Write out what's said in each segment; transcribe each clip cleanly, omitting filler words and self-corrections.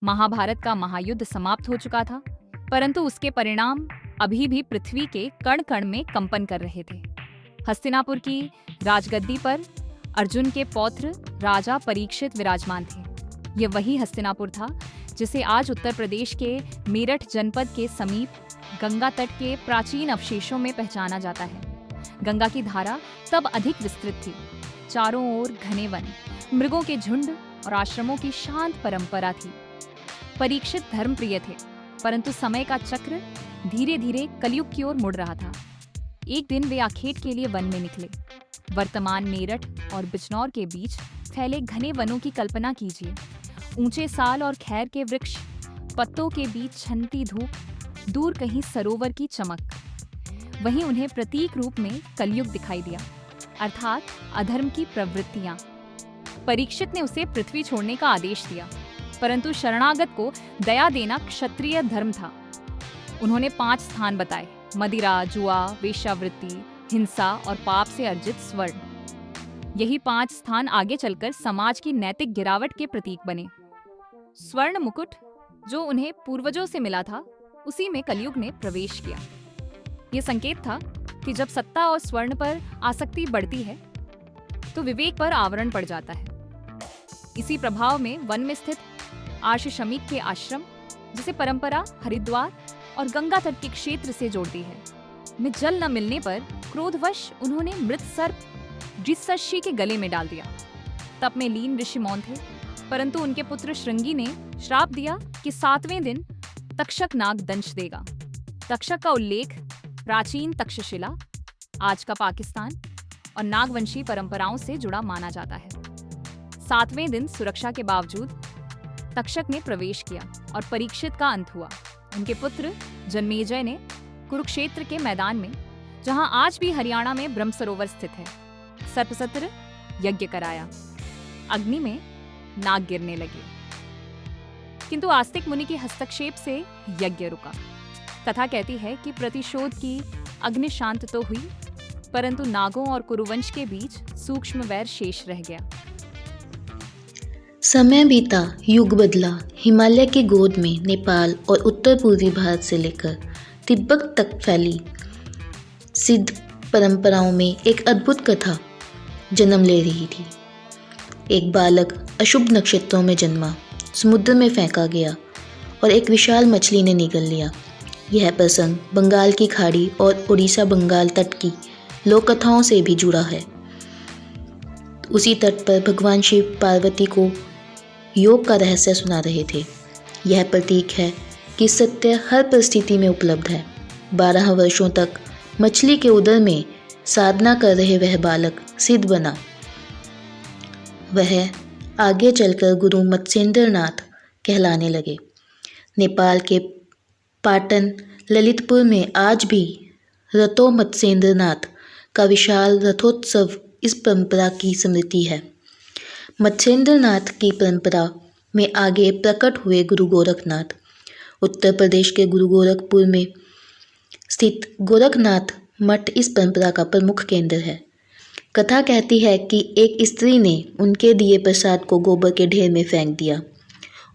महाभारत का महायुद्ध समाप्त हो चुका था, परंतु उसके परिणाम अभी भी पृथ्वी के कण कण में कंपन कर रहे थे। हस्तिनापुर की राजगद्दी पर अर्जुन के पौत्र राजा परीक्षित विराजमान थे। ये वही हस्तिनापुर था जिसे आज उत्तर प्रदेश के मेरठ जनपद के समीप गंगा तट के प्राचीन अवशेषों में पहचाना जाता है। गंगा की धारा तब अधिक विस्तृत थी। चारों ओर घने वन, मृगों के झुंड और आश्रमों की शांत परंपरा थी। परीक्षित धर्मप्रिय थे, परंतु समय का चक्र धीरे धीरे कलयुग की ओर मुड़ रहा था। एक दिन वे आखेट के लिए वन में निकले। वर्तमान मेरठ और बिजनौर के बीच फैले घने वनों की कल्पना कीजिए। ऊंचे साल और खैर के वृक्ष, पत्तों के बीच छनती धूप, दूर कहीं सरोवर की चमक। वहीं उन्हें प्रतीक रूप में कलयुग दिखाई दिया, अर्थात अधर्म की प्रवृत्तियां। परीक्षित ने उसे पृथ्वी छोड़ने का आदेश दिया, परंतु शरणागत को दया देना क्षत्रिय धर्म था। उन्होंने 5 स्थान बताए: मदिरा, जुआ, वेश्यावृत्ति, हिंसा और पाप से अर्जित स्वर्ण। यही 5 स्थान आगे चलकर समाज की नैतिक गिरावट के प्रतीक बने। स्वर्ण मुकुट जो उन्हें पूर्वजों से मिला था, उसी में कलयुग ने प्रवेश किया। ये संकेत था कि जब सत्ता और स्वर्ण पर आसक्ति बढ़ती है तो विवेक पर आवरण पड़ जाता है। इसी प्रभाव में वन में स्थित आर्षशमीक के आश्रम, जिसे परंपरा हरिद्वार और गंगा तट के क्षेत्र से जोड़ती है, में जल न मिलने पर क्रोधवश उन्होंने मृत सर्प जिसषी के गले में डाल दिया। तप में लीन ऋषि मौन थे, परंतु उनके पुत्र श्रृंगी ने श्राप दिया कि 7वें दिन तक्षक नाग दंश देगा। तक्षक का उल्लेख प्राचीन तक्षशिला, आज का पाकिस्तान और नागवंशी परंपराओं से जुड़ा माना जाता है। 7वें दिन सुरक्षा के बावजूद तक्षक ने प्रवेश किया और परीक्षित का अंत हुआ। उनके पुत्र जन्मेजय ने कुरुक्षेत्र के मैदान में, जहां आज भी हरियाणा में ब्रह्म सरोवर स्थित है, सर्पसत्र यज्ञ कराया। अग्नि में नाग गिरने लगे, किंतु आस्तिक मुनि के हस्तक्षेप से यज्ञ रुका। कथा कहती है कि प्रतिशोध की अग्नि शांत तो हुई, परंतु नागों और कुरुवंश के बीच सूक्ष्म वैर शेष रह गया। समय बीता, युग बदला। हिमालय की गोद में नेपाल और उत्तर पूर्वी भारत से लेकर तिब्बत तक फैली सिद्ध परंपराओं में एक अद्भुत कथा जन्म ले रही थी। एक बालक अशुभ नक्षत्रों में जन्मा, समुद्र में फेंका गया और एक विशाल मछली ने निगल लिया। यह प्रसंग बंगाल की खाड़ी और उड़ीसा बंगाल तट की लोक कथाओं से भी जुड़ा है। उसी तट पर भगवान शिव पार्वती को योग का रहस्य सुना रहे थे। यह प्रतीक है कि सत्य हर परिस्थिति में उपलब्ध है। 12 वर्षों तक मछली के उदर में साधना कर रहे वह बालक सिद्ध बना। वह आगे चलकर गुरु मत्स्येंद्रनाथ कहलाने लगे। नेपाल के पाटन ललितपुर में आज भी रतो मत्स्येंद्रनाथ का विशाल रथोत्सव इस परंपरा की स्मृति है। मत्स्येंद्रनाथ की परंपरा में आगे प्रकट हुए गुरु गोरखनाथ। उत्तर प्रदेश के गुरु गोरखपुर में स्थित गोरखनाथ मठ इस परंपरा का प्रमुख केंद्र है। कथा कहती है कि एक स्त्री ने उनके दिए प्रसाद को गोबर के ढेर में फेंक दिया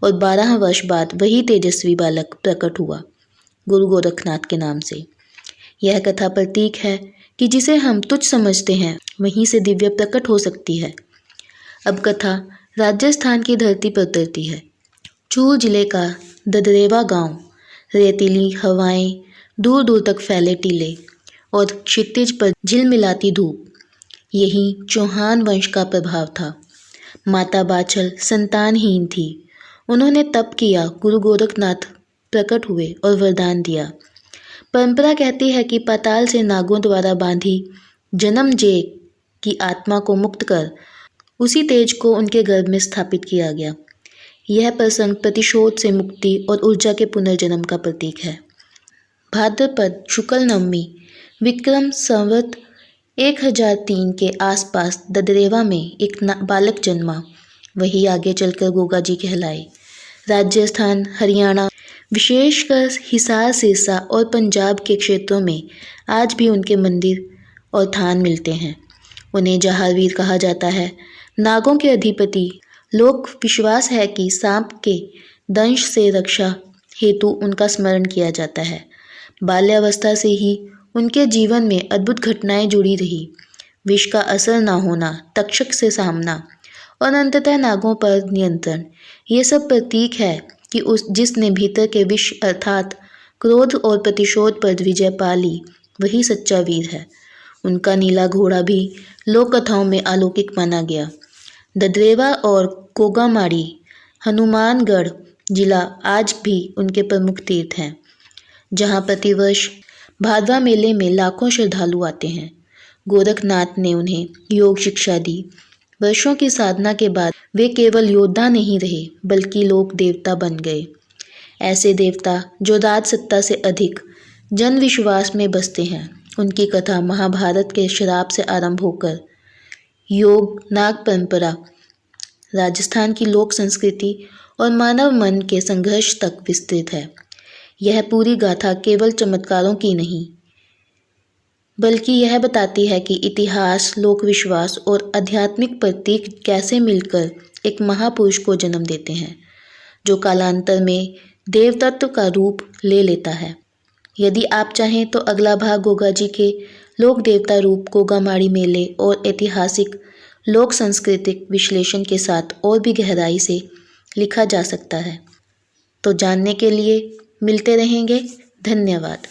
और 12 वर्ष बाद वही तेजस्वी बालक प्रकट हुआ गुरु गोरखनाथ के नाम से। यह कथा प्रतीक है कि जिसे हम तुच्छ समझते हैं वहीं से दिव्य प्रकट हो सकती है। अब कथा राजस्थान की धरती पर उतरती है। चूरू जिले का ददरेवा गांव, रेतीली हवाएं, दूर दूर तक फैले टीले और क्षितिज पर झिलमिलाती धूप, यही चौहान वंश का प्रभाव था। माता बाछल संतानहीन थी। उन्होंने तप किया, गुरु गोरखनाथ प्रकट हुए और वरदान दिया। परंपरा कहती है कि पाताल से नागों द्वारा बांधी जन्मजय की आत्मा को मुक्त कर उसी तेज को उनके गर्भ में स्थापित किया गया। यह प्रसंग प्रतिशोध से मुक्ति और ऊर्जा के पुनर्जन्म का प्रतीक है। भाद्रपद शुक्ल नवमी विक्रम संवत 1003 के आसपास ददरेवा में एक बालक जन्मा। वही आगे चलकर गोगा जी कहलाए। राजस्थान, हरियाणा, विशेषकर हिसार, सिरसा और पंजाब के क्षेत्रों में आज भी उनके मंदिर और थान मिलते हैं। उन्हें जहारवीर कहा जाता है। नागों के अधिपति। लोक विश्वास है कि सांप के दंश से रक्षा हेतु उनका स्मरण किया जाता है। बाल्यावस्था से ही उनके जीवन में अद्भुत घटनाएं जुड़ी रही। विष का असर न होना, तक्षक से सामना और अंततः नागों पर नियंत्रण, ये सब प्रतीक है कि जिसने भीतर के विष अर्थात क्रोध और प्रतिशोध पर विजय पा ली वही सच्चा वीर है। उनका नीला घोड़ा भी लोक कथाओं में अलौकिक माना गया। ददरेवा और कोगामाड़ी, हनुमानगढ़ जिला आज भी उनके प्रमुख तीर्थ हैं, जहां प्रतिवर्ष भादवा मेले में लाखों श्रद्धालु आते हैं। गोरखनाथ ने उन्हें योग शिक्षा दी। वर्षों की साधना के बाद वे केवल योद्धा नहीं रहे बल्कि लोक देवता बन गए। ऐसे देवता जो राज सत्ता से अधिक जन विश्वास में बसते हैं। उनकी कथा महाभारत के श्राप से आरंभ होकर योग, नाग परंपरा, राजस्थान की लोक संस्कृति और मानव मन के संघर्ष तक विस्तृत है। यह पूरी गाथा केवल चमत्कारों की नहीं बल्कि यह बताती है कि इतिहास, लोक विश्वास और आध्यात्मिक प्रतीक कैसे मिलकर एक महापुरुष को जन्म देते हैं, जो कालांतर में देवतत्व का रूप ले लेता है। यदि आप चाहें तो अगला भाग गोगा जी के लोक देवता रूप, गोगामाड़ी मेले और ऐतिहासिक लोक सांस्कृतिक विश्लेषण के साथ और भी गहराई से लिखा जा सकता है। तो जानने के लिए मिलते रहेंगे। धन्यवाद।